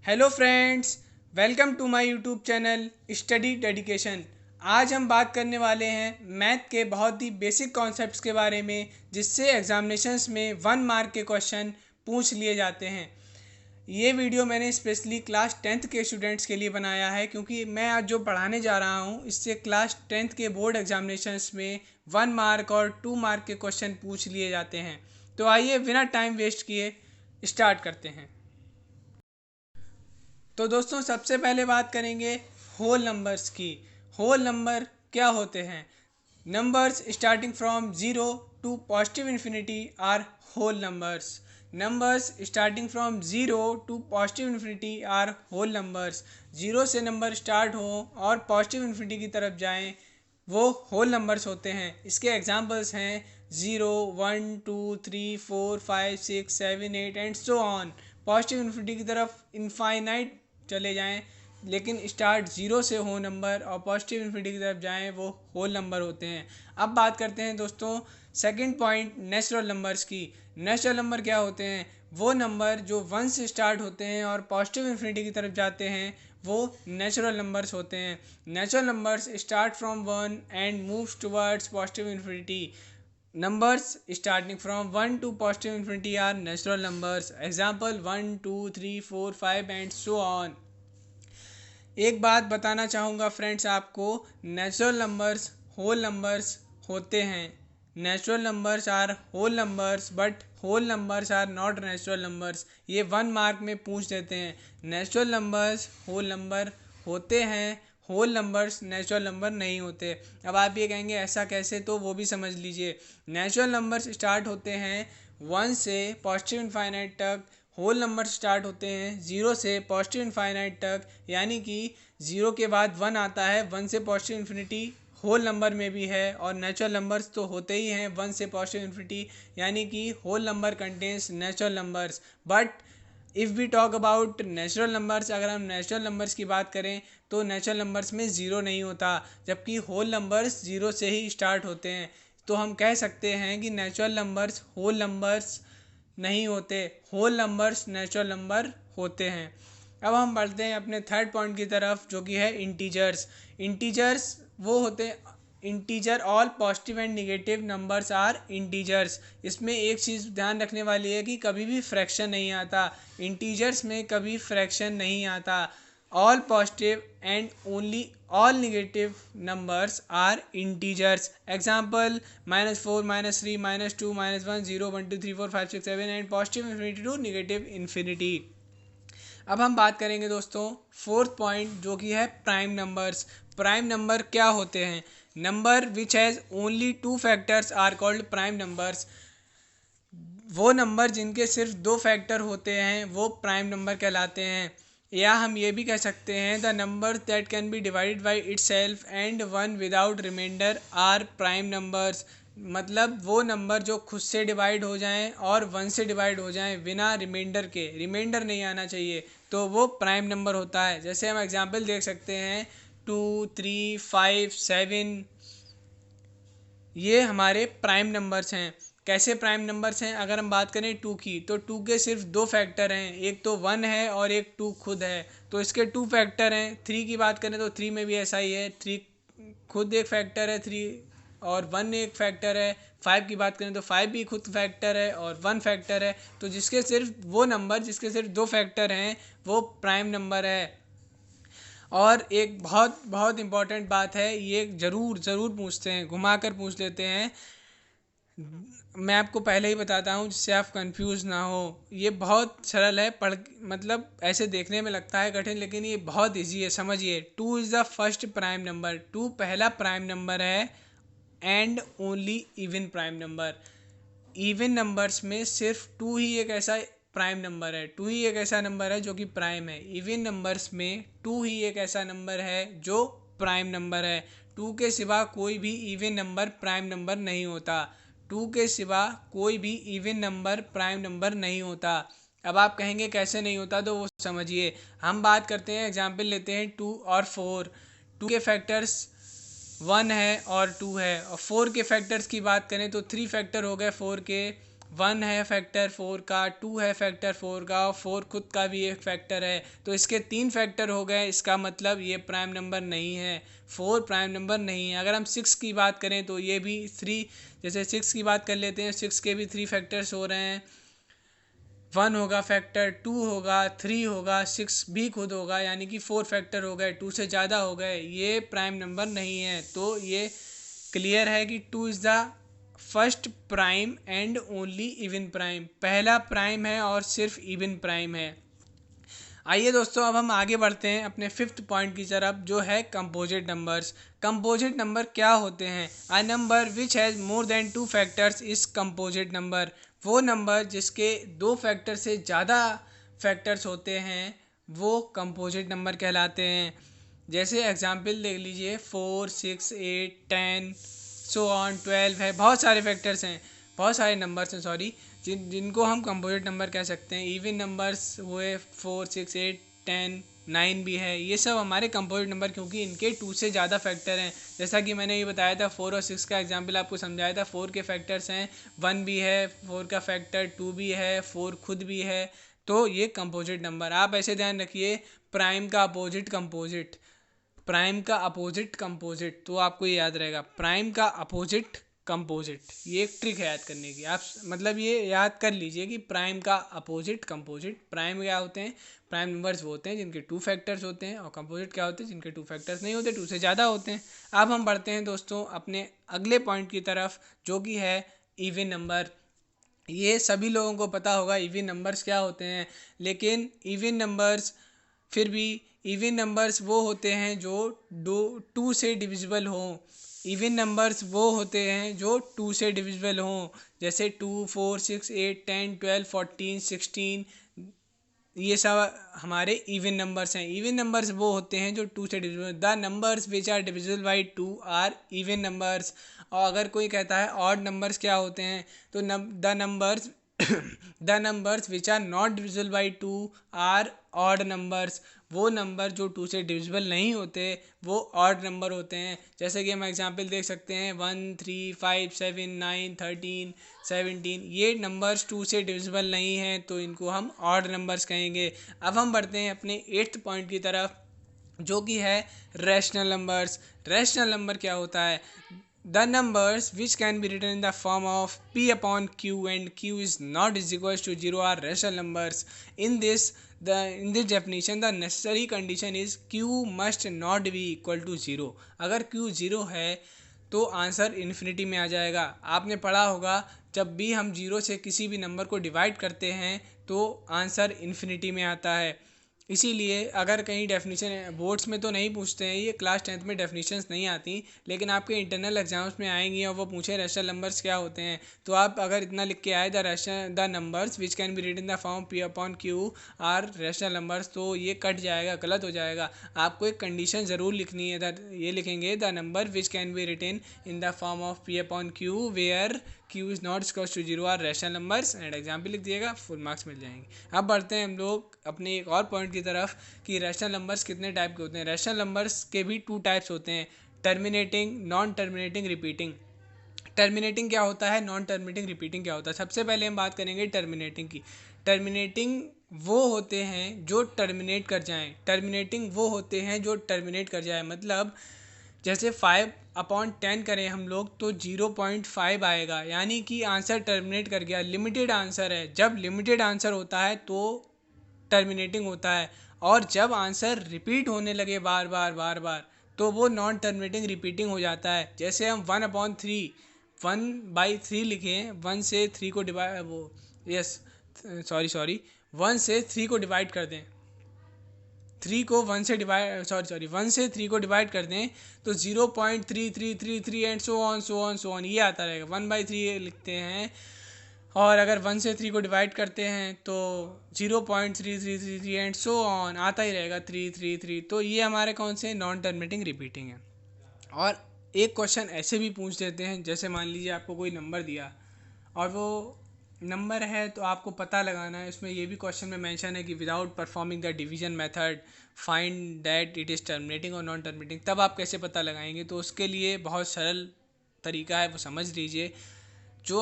Hello friends, welcome to my YouTube channel study dedication. आज हम बात करने वाले हैं मैथ के बहुत ही बेसिक कॉन्सेप्ट्स के बारे में, जिससे एग्जामिनेशंस में 1 मार्क के क्वेश्चन पूछ लिए जाते हैं। ये वीडियो मैंने स्पेशली क्लास 10th के स्टूडेंट्स के लिए बनाया है, क्योंकि मैं आज जो पढ़ाने जा रहा हूँ इससे क्लास 10th के बोर्ड एग्जामिनेशंस में 1 मार्क और 2 मार्क के क्वेश्चन पूछ लिए जाते हैं। तो आइए बिना टाइम वेस्ट किए स्टार्ट करते हैं। तो दोस्तों, सबसे पहले बात करेंगे होल नंबर्स की। होल नंबर क्या होते हैं? Numbers starting from zero to positive infinity are whole numbers. Numbers starting from zero to positive infinity are whole numbers. Zero से नंबर स्टार्ट हो और पॉजिटिव इन्फिनिटी की तरफ जाएं, वो होल नंबर्स होते हैं। इसके एग्जांपल्स हैं 0, 1, 2, 3, 4, 5, 6, 7, 8 and so on. Positive infinity की तरफ इनफाइनाइट चले जाएं, लेकिन स्टार्ट ज़ीरो से हो नंबर और पॉजिटिव इन्फिनिटी की तरफ जाएं, वो होल नंबर होते हैं। अब बात करते हैं दोस्तों सेकंड पॉइंट, नेचुरल नंबर्स की। नेचुरल नंबर क्या होते हैं? वो नंबर जो 1 से स्टार्ट होते हैं और पॉजिटिव इन्फिनिटी की तरफ जाते हैं, वो नेचुरल नंबर्स होते हैं। Natural numbers start from 1 and moves towards positive infinity. Numbers starting from 1 to positive infinity are natural numbers. Example 1, 2, 3, 4, 5 and so on. एक बात बताना चाहूँगा फ्रेंड्स आपको, नेचुरल नंबर्स होल नंबर्स होते हैं। Natural numbers are whole numbers but whole numbers are not natural numbers. ये 1 mark में पूछ देते हैं। नेचुरल नंबर्स होल नंबर होते हैं, होल नंबर्स नेचुरल नंबर नहीं होते। अब आप ये कहेंगे ऐसा कैसे, तो वो भी समझ लीजिए। नेचुरल नंबर्स स्टार्ट होते हैं 1 से पॉजिटिव इनफाइनाइट तक। होल नंबर स्टार्ट होते हैं 0 से पॉजिटिव इनफाइनाइट तक, यानी कि 0 के बाद 1 आता है। 1 से पॉजिटिव इन्फिनिटी होल नंबर में भी है, और नेचुरल नंबर्स तो होते ही हैं 1 से पॉजिटिव इन्फिनिटी, यानी कि whole number contains natural numbers. But if we talk about natural numbers, अगर हम नेचुरल नंबर्स की बात करें तो नेचुरल नंबर्स में ज़ीरो नहीं होता, जबकि होल नंबर्स ज़ीरो से ही स्टार्ट होते हैं। तो हम कह सकते हैं कि नेचुरल नंबर्स होल नंबर्स नहीं होते, होल नंबर्स नेचुरल नंबर होते हैं। अब हम बढ़ते हैं अपने थर्ड पॉइंट की तरफ, जो कि है इंटीजर्स। इंटीजर्स वो होते हैं, integer all positive and negative numbers are integers. इसमें एक चीज़ ध्यान रखने वाली है कि कभी भी फ्रैक्शन नहीं आता। इंटीजर्स में कभी फ्रैक्शन नहीं आता। All positive and only all negative numbers are integers. Example -4, -3, -2, -1, 0, 1, 2, 3, 4, 5, 6, 7 and positive infinity to negative infinity. अब हम बात करेंगे दोस्तों फोर्थ पॉइंट, जो कि है प्राइम नंबर्स। प्राइम नंबर क्या होते हैं? Number which has only 2 factors are called prime numbers. वो नंबर जिनके सिर्फ 2 फैक्टर होते हैं वो प्राइम नंबर कहलाते हैं। या हम ये भी कह सकते हैं the number that can be divided by itself and one without remainder are prime numbers. मतलब वो नंबर जो खुद से डिवाइड हो जाएं और 1 से डिवाइड हो जाएं बिना रिमाइंडर के, रिमाइंडर नहीं आना चाहिए, तो वो प्राइम नंबर होता है। जैसे हम एग्जांपल देख सकते हैं 2, 3, 5, 7, ये हमारे प्राइम नंबर्स हैं। कैसे प्राइम नंबर्स हैं? अगर हम बात करें 2 की, तो 2 के सिर्फ 2 फैक्टर हैं, एक तो 1 है और एक 2 खुद है, तो इसके 2 फैक्टर हैं। 3 की बात करें तो 3 में भी ऐसा ही है, 3 खुद एक फैक्टर है 3, और 1 एक फैक्टर है। 5 की बात करें तो 5 भी खुद फैक्टर है और 1 फैक्टर है। तो जिसके सिर्फ वो नंबर जिसके सिर्फ 2 फैक्टर हैं वो प्राइम नंबर है। और एक बहुत बहुत इम्पॉर्टेंट बात है, ये ज़रूर ज़रूर पूछते हैं, घुमा कर पूछ लेते हैं। मैं आपको पहले ही बताता हूँ जिससे आप कंफ्यूज ना हो। ये बहुत सरल है, पढ़ मतलब ऐसे देखने में लगता है कठिन, लेकिन ये बहुत इजी है, समझिए। 2 is the first prime number. 2 पहला प्राइम नंबर है and only even prime number. Even numbers में सिर्फ 2 ही एक ऐसा प्राइम नंबर है, 2 ही एक ऐसा नंबर है जो कि प्राइम है। इवन नंबर्स में 2 ही एक ऐसा नंबर है जो प्राइम नंबर है। 2 के सिवा कोई भी इवन नंबर प्राइम नंबर नहीं होता। 2 के सिवा कोई भी इवन नंबर प्राइम नंबर नहीं होता। अब आप कहेंगे कैसे नहीं होता, तो वो समझिए। हम बात करते हैं, एग्जाम्पल लेते हैं 2 और 4। 2 के फैक्टर्स 1 है और 2 है, और 4 के फैक्टर्स की बात करें तो 3 फैक्टर हो गए 4 के, 1 है फैक्टर 4 का, 2 है फैक्टर 4 का, और 4 खुद का भी एक फैक्टर है। तो इसके 3 फैक्टर हो गए, इसका मतलब ये प्राइम नंबर नहीं है, 4 प्राइम नंबर नहीं है। अगर हम 6 की बात करें तो ये भी 3, जैसे 6 की बात कर लेते हैं, 6 के भी 3 फैक्टर्स हो रहे हैं, 1 होगा फैक्टर, 2 होगा, 3 होगा, 6 भी खुद होगा, यानी कि 4 फैक्टर हो गए, 2 से ज़्यादा हो गए, ये प्राइम नंबर नहीं है। तो ये क्लियर है कि 2 is the first prime and only even prime, पहला प्राइम है और सिर्फ इवन प्राइम है। आइए दोस्तों, अब हम आगे बढ़ते हैं अपने फिफ्थ पॉइंट की तरफ, जो है कंपोजिट नंबर्स। कंपोजिट नंबर क्या होते हैं? A number which has more than 2 factors is composite number. वो नंबर जिसके 2 फैक्टर से ज़्यादा फैक्टर्स होते हैं वो कंपोजिट नंबर कहलाते हैं। जैसे एग्जांपल देख लीजिए, 4, 6, 8, 10 सो ऑन 12 है, बहुत सारे फैक्टर्स हैं, बहुत सारे नंबर्स हैं, सॉरी, जिनको हम कंपोजिट नंबर कह सकते हैं। इवन नंबर्स हुए 4, 6, 8, 10, 9 भी है, ये सब हमारे कंपोजिट नंबर, क्योंकि इनके 2 से ज़्यादा फैक्टर हैं। जैसा कि मैंने ये बताया था, 4 और 6 का एग्जांपल आपको समझाया था। 4 के फैक्टर्स हैं, 1 भी है, 4 का फैक्टर 2 भी है, 4 खुद भी है, तो ये कंपोजिट नंबर। आप ऐसे ध्यान रखिए, प्राइम का अपोजिट कंपोजिट, प्राइम का अपोजिट कंपोजिट, तो आपको ये याद रहेगा, प्राइम का अपोजिट कंपोजिट, ये एक ट्रिक है याद करने की। आप मतलब ये याद कर लीजिए कि प्राइम का अपोजिट कंपोजिट। प्राइम क्या होते हैं? प्राइम नंबर्स वो होते हैं जिनके 2 फैक्टर्स होते हैं, और कंपोजिट क्या होते हैं? जिनके 2 फैक्टर्स नहीं होते, 2 से ज़्यादा होते हैं। अब हम बढ़ते हैं दोस्तों अपने अगले पॉइंट की तरफ, जो कि है इवन नंबर। ये सभी लोगों को पता होगा इवन नंबर्स क्या होते हैं, लेकिन इवन नंबर्स, फिर भी इवन नंबर्स वो होते हैं जो 2 से डिविजिबल हों। इवन नंबर्स वो होते हैं जो 2 से डिविजिबल हों, जैसे 2, 4, 6, 8, 10, 12, 14, 16, ये सब हमारे इवन नंबर्स हैं। इवन नंबर्स वो होते हैं जो 2 से divisible. The numbers which are divisible by 2 are even numbers. और अगर कोई कहता है ऑड नंबर्स क्या होते हैं, तो the numbers the numbers which are not divisible by 2 are odd numbers. वो नंबर जो 2 से डिविजिबल नहीं होते वो ऑड नंबर होते हैं। जैसे कि हम एग्जांपल देख सकते हैं, 1, 3, 5, 7, 9, 13, 17, ये नंबर्स 2 से डिविजिबल नहीं हैं, तो इनको हम ऑड नंबर्स कहेंगे। अब हम बढ़ते हैं अपने 8th पॉइंट की तरफ, जो कि है रैशनल नंबर्स। रैशनल नंबर क्या होता है? The numbers which can be written in the form of p upon q and q is not is equals to 0 are rational numbers. In this definition the necessary condition is q must not be equal to 0. अगर q 0 है तो answer infinity में आ जाएगा। आपने पढ़ा होगा, जब भी हम 0 से किसी भी नंबर को डिवाइड करते हैं तो आंसर इन्फिनिटी में आता है। इसीलिए अगर कहीं डेफिनेशन बोर्ड्स में तो नहीं पूछते हैं, ये क्लास 10th में डेफिनेशंस नहीं आती, लेकिन आपके इंटरनल एग्जाम्स में आएंगी और वो पूछे रैशनल नंबर्स क्या होते हैं, तो आप अगर इतना लिख के आए the numbers which can be written in the form p upon q are rational numbers, तो ये कट जाएगा, गलत हो जाएगा। आपको एक कंडीशन ज़रूर लिखनी है, ये लिखेंगे the number which can be written in the form of p upon q where q is not equals to 0 are rational numbers, and example लिख दिएगा, फुल मार्क्स मिल जाएंगे। अब बढ़ते हैं हम लोग अपने एक और पॉइंट की तरफ कि रैशनल नंबर्स कितने टाइप के होते हैं। रैशनल नंबर्स के भी 2 टाइप्स होते हैं, terminating, non terminating, repeating. Terminating क्या होता है, नॉन टर्मिनेटिंग, रिपीटिंग क्या होता है? सबसे पहले हम बात करेंगे टर्मिनेटिंग की। टर्मिनेटिंग वो होते हैं जो टर्मिनेट कर जाएं। टर्मिनेटिंग वो होते हैं जो टर्मिनेट कर जाए, मतलब जैसे 5/10 करें हम लोग तो 0.5 आएगा, यानी कि आंसर टर्मिनेट कर गया, लिमिटेड आंसर है। जब लिमिटेड आंसर होता है तो टर्मिनेटिंग होता है, और जब आंसर रिपीट होने लगे बार बार बार बार तो वो नॉन टर्मिनेटिंग, रिपीटिंग हो जाता है। जैसे हम 1/3, 1/3 लिखें, 1 से 3 को डिवाइड, वो यस सॉरी 1 से 3 को डिवाइड कर दें, 3 को 1 से डिवाइड, सॉरी 1 से 3 को डिवाइड कर दें तो 0.3333 एंड सो ऑन ये आता रहेगा। 1/3 लिखते हैं, और अगर 1 से 3 को डिवाइड करते हैं तो 0.3333 एंड सो ऑन आता ही रहेगा, 333। तो ये हमारे कौन से नॉन टर्मिनेटिंग, रिपीटिंग है। और एक क्वेश्चन ऐसे भी पूछ देते हैं, जैसे मान लीजिए आपको कोई नंबर दिया और वो नंबर है तो आपको पता लगाना है, इसमें ये भी क्वेश्चन में मेंशन है कि without performing the division method find that it is terminating और नॉन टर्मिनेटिंग। तब आप कैसे पता लगाएंगे? तो उसके लिए बहुत सरल तरीका है, वो समझ लीजिए। जो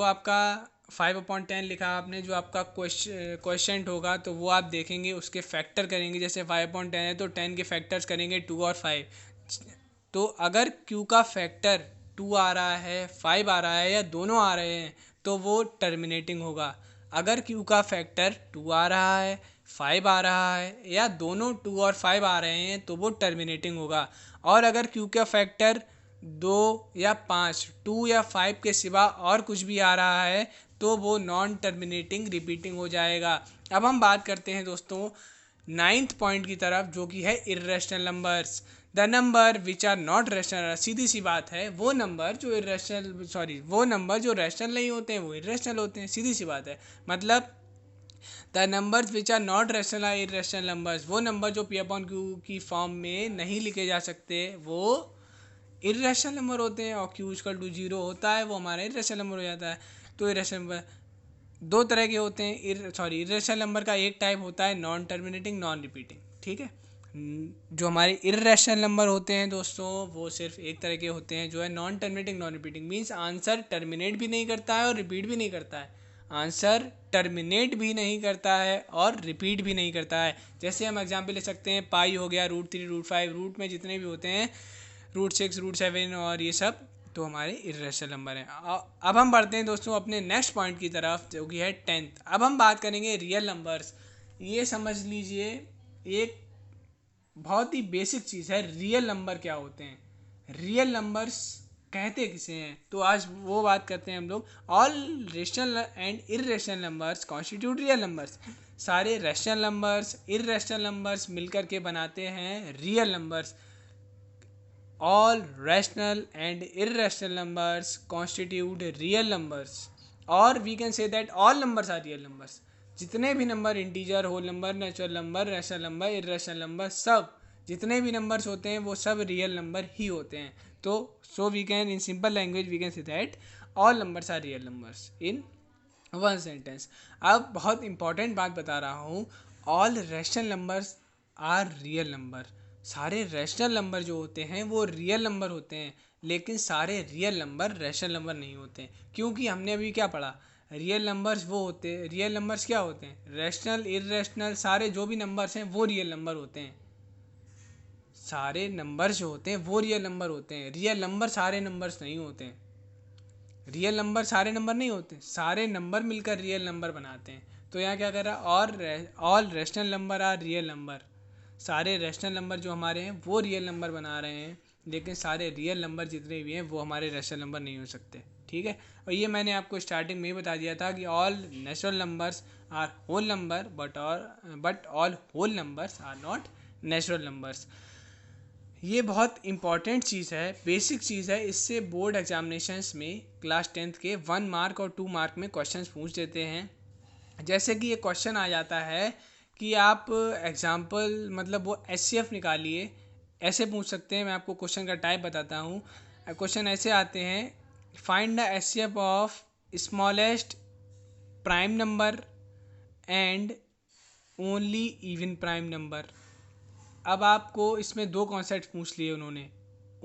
आपका 5/10 लिखा आपने, जो आपका क्वेश्चन होगा तो वो आप देखेंगे, उसके फैक्टर करेंगे। जैसे 5/10 है तो 10 के फैक्टर्स करेंगे 2 और 5। तो अगर Q का फैक्टर 2 आ रहा है, 5 आ रहा है या दोनों आ रहे हैं तो वो टर्मिनेटिंग होगा। अगर Q का फैक्टर 2 आ रहा है, 5 आ रहा है या दोनों 2 और 5 आ रहे हैं तो वो टर्मिनेटिंग होगा। और अगर Q का फैक्टर 2 या 5, 2 या 5 के सिवा और कुछ भी आ रहा है तो वो नॉन टर्मिनेटिंग रिपीटिंग हो जाएगा। अब हम बात करते हैं दोस्तों 9th पॉइंट की तरफ, जो कि है irrational numbers. The number which are not rational, सीधी सी बात है, वो नंबर जो रैशनल नहीं होते हैं वो इर्रेशनल होते हैं, सीधी सी बात है। मतलब the numbers which are not rational are irrational numbers, वो नंबर जो P/Q की फॉर्म में नहीं लिखे जा सकते वो इर्रेशनल नंबर होते हैं। और Q=0 होता है वो हमारा इर्रेशनल नंबर हो जाता है। तो इर्रेशनल नंबर दो तरह के होते हैं। इर्रेशनल नंबर का एक टाइप होता है नॉन टर्मिनेटिंग नॉन रिपीटिंग, ठीक है। जो हमारे इर्रेशनल नंबर होते हैं दोस्तों वो सिर्फ एक तरह के होते हैं, जो है non terminating non repeating. Means answer terminate भी नहीं करता है और रिपीट भी नहीं करता है। आंसर टर्मिनेट भी नहीं करता है और रिपीट भी नहीं करता है। जैसे हम एग्जाम्पल ले सकते हैं, पाई हो गया, √3, √5, रूट में जितने भी होते हैं, √6, √7 और ये सब तो हमारे इर्रेशनल नंबर हैं। अब हम बढ़ते हैं दोस्तों अपने नेक्स्ट पॉइंट की तरफ, जो कि है 10th। अब हम बात करेंगे रियल नंबर्स। ये समझ लीजिए एक बहुत ही बेसिक चीज़ है, रियल नंबर क्या होते हैं, रियल नंबर्स कहते किसे हैं। तो आज वो बात करते हैं हम लोग। All rational and irrational numbers constitute real numbers. सारे रैशनल नंबर्स इर्रेशनल नंबर्स मिलकर के बनाते हैं real numbers. All rational and irrational numbers constitute real numbers, or we can say that all numbers are real numbers। जितने भी number, integer, whole number, natural number, rational number, irrational number, सब जितने भी numbers होते हैं वो सब real number ही होते हैं। तो so we can in simple language we can say that all numbers are real numbers in one sentence. अब बहुत इंपॉर्टेंट बात बता रहा हूँ, all rational numbers are real number. सारे रैशनल नंबर जो होते हैं वो रियल नंबर होते हैं, लेकिन सारे रियल नंबर रैशनल नंबर नहीं होते। क्योंकि हमने अभी क्या पढ़ा, रियल नंबर्स वो होते हैं, रियल नंबर्स क्या होते हैं, रैशनल इर्रेशनल सारे जो भी नंबर्स हैं वो रियल नंबर होते हैं। सारे नंबर जो होते हैं वो रियल नंबर होते हैं, रियल नंबर सारे नंबर्स नहीं होते हैं। रियल नंबर सारे नंबर नहीं होते, सारे नंबर मिलकर रियल नंबर बनाते हैं। तो यहाँ क्या कर रहा है, और all rational number are real number. सारे रैशनल नंबर जो हमारे हैं वो रियल नंबर बना रहे हैं, लेकिन सारे रियल नंबर जितने भी हैं वो हमारे रैशनल नंबर नहीं हो सकते, ठीक है। और ये मैंने आपको स्टार्टिंग में ही बता दिया था कि all natural numbers are whole number but all whole numbers are not natural numbers. ये बहुत इंपॉर्टेंट चीज़ है, बेसिक चीज़ है। इससे बोर्ड एग्जामिनेशंस में क्लास 10th के 1 मार्क और 2 मार्क में क्वेश्चंस पूछ देते हैं। जैसे कि ये क्वेश्चन आ जाता है कि आप एग्जाम्पल मतलब वो SCF निकालिए, ऐसे पूछ सकते हैं। मैं आपको क्वेश्चन का टाइप बताता हूँ। क्वेश्चन ऐसे आते हैं, find the SCF of smallest prime number and only even prime number. अब आपको इसमें दो कॉन्सेप्ट पूछ लिए उन्होंने,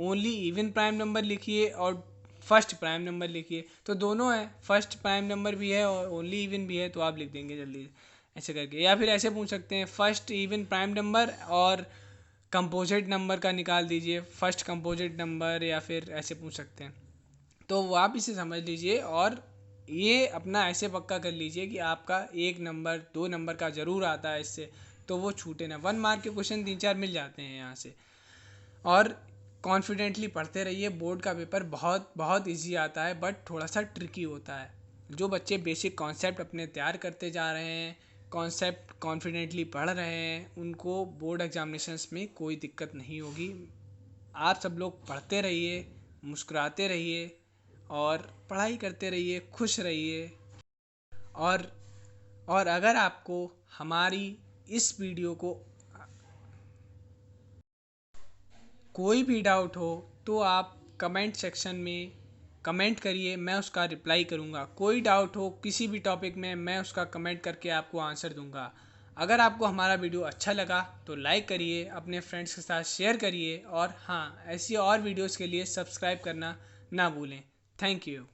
ओनली इवन प्राइम नंबर लिखिए और फर्स्ट प्राइम नंबर लिखिए। तो दोनों है, फर्स्ट प्राइम नंबर भी है और ओनली इवन भी है, तो आप लिख देंगे जल्दी ऐसे करके। या फिर ऐसे पूछ सकते हैं, फर्स्ट इवन प्राइम नंबर और कंपोजिट नंबर का निकाल दीजिए, फर्स्ट कंपोजिट नंबर, या फिर ऐसे पूछ सकते हैं। तो आप इसे समझ लीजिए और ये अपना ऐसे पक्का कर लीजिए कि आपका 1 नंबर 2 नंबर का ज़रूर आता है इससे, तो वो छूटे ना। 1 मार्क के क्वेश्चन 3-4 मिल जाते हैं यहाँ से। और कॉन्फिडेंटली पढ़ते रहिए, बोर्ड का पेपर बहुत बहुत ईजी आता है बट थोड़ा सा ट्रिकी होता है। जो बच्चे बेसिक कॉन्सेप्ट अपने तैयार करते जा रहे हैं, कॉन्सेप्ट कॉन्फिडेंटली पढ़ रहे हैं, उनको बोर्ड एग्जामिनेशंस में कोई दिक्कत नहीं होगी। आप सब लोग पढ़ते रहिए, मुस्कुराते रहिए और पढ़ाई करते रहिए, खुश रहिए। और और अगर आपको हमारी इस वीडियो को कोई भी डाउट हो तो आप कमेंट सेक्शन में कमेंट करिए, मैं उसका रिप्लाई करूँगा। कोई डाउट हो किसी भी टॉपिक में, मैं उसका कमेंट करके आपको आंसर दूँगा। अगर आपको हमारा वीडियो अच्छा लगा तो लाइक करिए, अपने फ्रेंड्स के साथ शेयर करिए, और हाँ, ऐसी और वीडियोस के लिए सब्सक्राइब करना ना भूलें। Thank you.